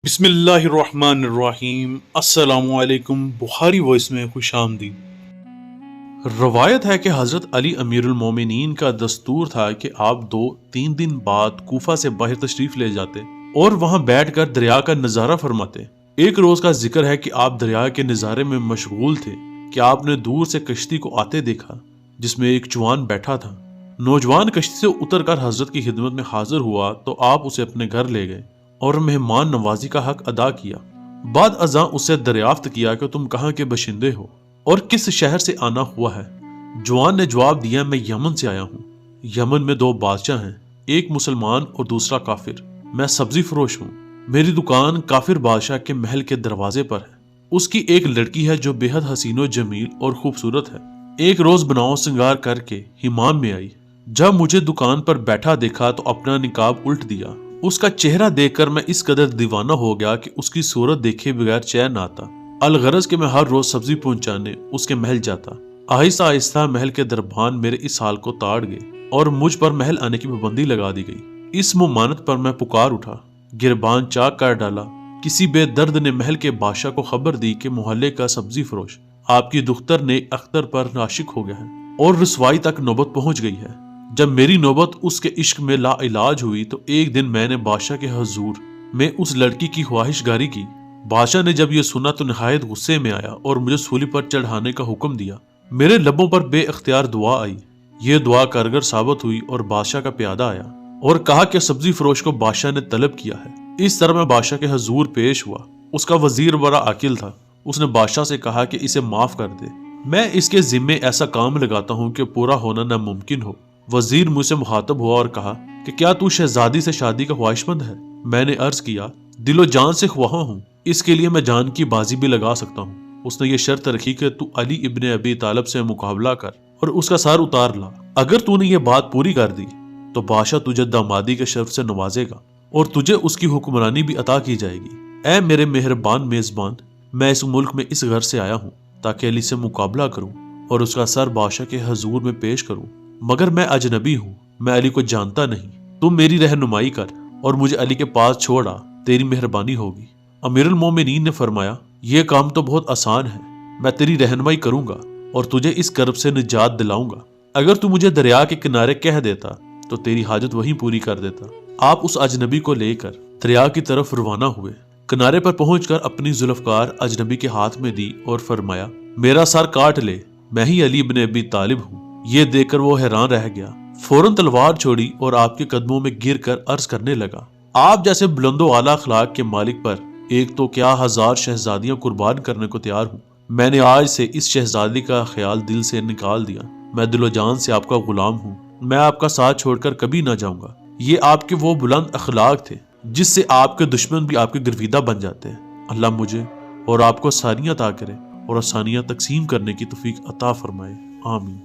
بسم اللہ الرحمن الرحیم۔ السلام علیکم۔ بخاری وائس میں خوش آمدید۔ روایت ہے کہ حضرت علی امیر المومنین کا دستور تھا کہ آپ 2-3 دن بعد کوفہ سے باہر تشریف لے جاتے اور وہاں بیٹھ کر دریا کا نظارہ فرماتے۔ ایک روز کا ذکر ہے کہ آپ دریا کے نظارے میں مشغول تھے کہ آپ نے دور سے کشتی کو آتے دیکھا جس میں ایک جوان بیٹھا تھا۔ نوجوان کشتی سے اتر کر حضرت کی خدمت میں حاضر ہوا تو آپ اسے اپنے گھر لے گئے اور مہمان نوازی کا حق ادا کیا۔ بعد ازاں اس سے دریافت کیا کہ تم کہاں کے باشندے ہو اور کس شہر سے آنا ہوا ہے؟ جوان نے جواب دیا، میں یمن سے آیا ہوں۔ یمن میں 2 بادشاہ ہیں، ایک مسلمان اور دوسرا کافر۔ میں سبزی فروش ہوں۔ میری دکان کافر بادشاہ کے محل کے دروازے پر ہے۔ اس کی ایک لڑکی ہے جو بے حد حسین و جمیل اور خوبصورت ہے۔ ایک روز بناؤ سنگار کر کے حمام میں آئی۔ جب مجھے دکان پر بیٹھا دیکھا تو اپنا نقاب الٹ دیا۔ اس کا چہرہ دیکھ کر میں اس قدر دیوانہ ہو گیا کہ اس کی صورت دیکھے بغیر چین آتا۔ الغرض کہ میں ہر روز سبزی پہنچانے اس کے محل جاتا۔ آہستہ آہستہ محل کے دربان میرے اس حال کو تاڑ گئے اور مجھ پر محل آنے کی پابندی لگا دی گئی۔ اس ممانت پر میں پکار اٹھا، گربان چاک کر ڈالا۔ کسی بے درد نے محل کے بادشاہ کو خبر دی کہ محلے کا سبزی فروش آپ کی دختر نے اختر پر عاشق ہو گیا ہے اور رسوائی تک نوبت پہنچ گئی ہے۔ جب میری نوبت اس کے عشق میں لا علاج ہوئی تو ایک دن میں نے بادشاہ کے حضور میں اس لڑکی کی خواہش گاری کی۔ بادشاہ نے جب یہ سنا تو نہایت غصے میں آیا اور مجھے سولی پر چڑھانے کا حکم دیا۔ میرے لبوں پر بے اختیار دعا آئی۔ یہ دعا کارگر ثابت ہوئی اور بادشاہ کا پیادہ آیا اور کہا کہ سبزی فروش کو بادشاہ نے طلب کیا ہے۔ اس طرح میں بادشاہ کے حضور پیش ہوا۔ اس کا وزیر بڑا عاقل تھا۔ اس نے بادشاہ سے کہا کہ اسے معاف کر دے، میں اس کے ذمے ایسا کام لگاتا ہوں کہ پورا ہونا ناممکن ہو۔ وزیر مجھ سے مخاطب ہوا اور کہا کہ کیا تو شہزادی سے شادی کا خواہش مند ہے؟ میں نے عرض کیا، دل و جان سے خواہاں ہوں، اس کے لیے میں جان کی بازی بھی لگا سکتا ہوں۔ اس نے یہ شرط رکھی کہ تو علی ابن ابی طالب سے مقابلہ کر اور اس کا سر اتار لا۔ اگر تو نے یہ بات پوری کر دی تو بادشاہ تجھے دامادی کے شرف سے نوازے گا اور تجھے اس کی حکمرانی بھی عطا کی جائے گی۔ اے میرے مہربان میزبان، میں اس ملک میں اس گھر سے آیا ہوں تاکہ علی سے مقابلہ کروں اور اس کا سر بادشاہ کے حضور میں پیش کروں، مگر میں اجنبی ہوں، میں علی کو جانتا نہیں۔ تم میری رہنمائی کر اور مجھے علی کے پاس چھوڑا، تیری مہربانی ہوگی۔ امیر المومنین نے فرمایا، یہ کام تو بہت آسان ہے، میں تیری رہنمائی کروں گا اور تجھے اس کرب سے نجات دلاؤں گا۔ اگر تو مجھے دریا کے کنارے کہہ دیتا تو تیری حاجت وہیں پوری کر دیتا۔ آپ اس اجنبی کو لے کر دریا کی طرف روانہ ہوئے۔ کنارے پر پہنچ کر اپنی ذوالفقار اجنبی کے ہاتھ میں دی اور فرمایا، میرا سر کاٹ لے، میں ہی علی ابن ابی طالب ہوں۔ یہ دیکھ کر وہ حیران رہ گیا، فوراً تلوار چھوڑی اور آپ کے قدموں میں گر کر عرض کرنے لگا، آپ جیسے بلند و اعلیٰ اخلاق کے مالک پر ایک تو کیا 1000 شہزادیاں قربان کرنے کو تیار ہوں۔ میں نے آج سے اس شہزادی کا خیال دل سے نکال دیا۔ میں دل و جان سے آپ کا غلام ہوں، میں آپ کا ساتھ چھوڑ کر کبھی نہ جاؤں گا۔ یہ آپ کے وہ بلند اخلاق تھے جس سے آپ کے دشمن بھی آپ کے گرویدہ بن جاتے ہیں۔ اللہ مجھے اور آپ کو آسانیاں عطا کرے اور آسانیاں تقسیم کرنے کی توفیق عطا فرمائے، آمین۔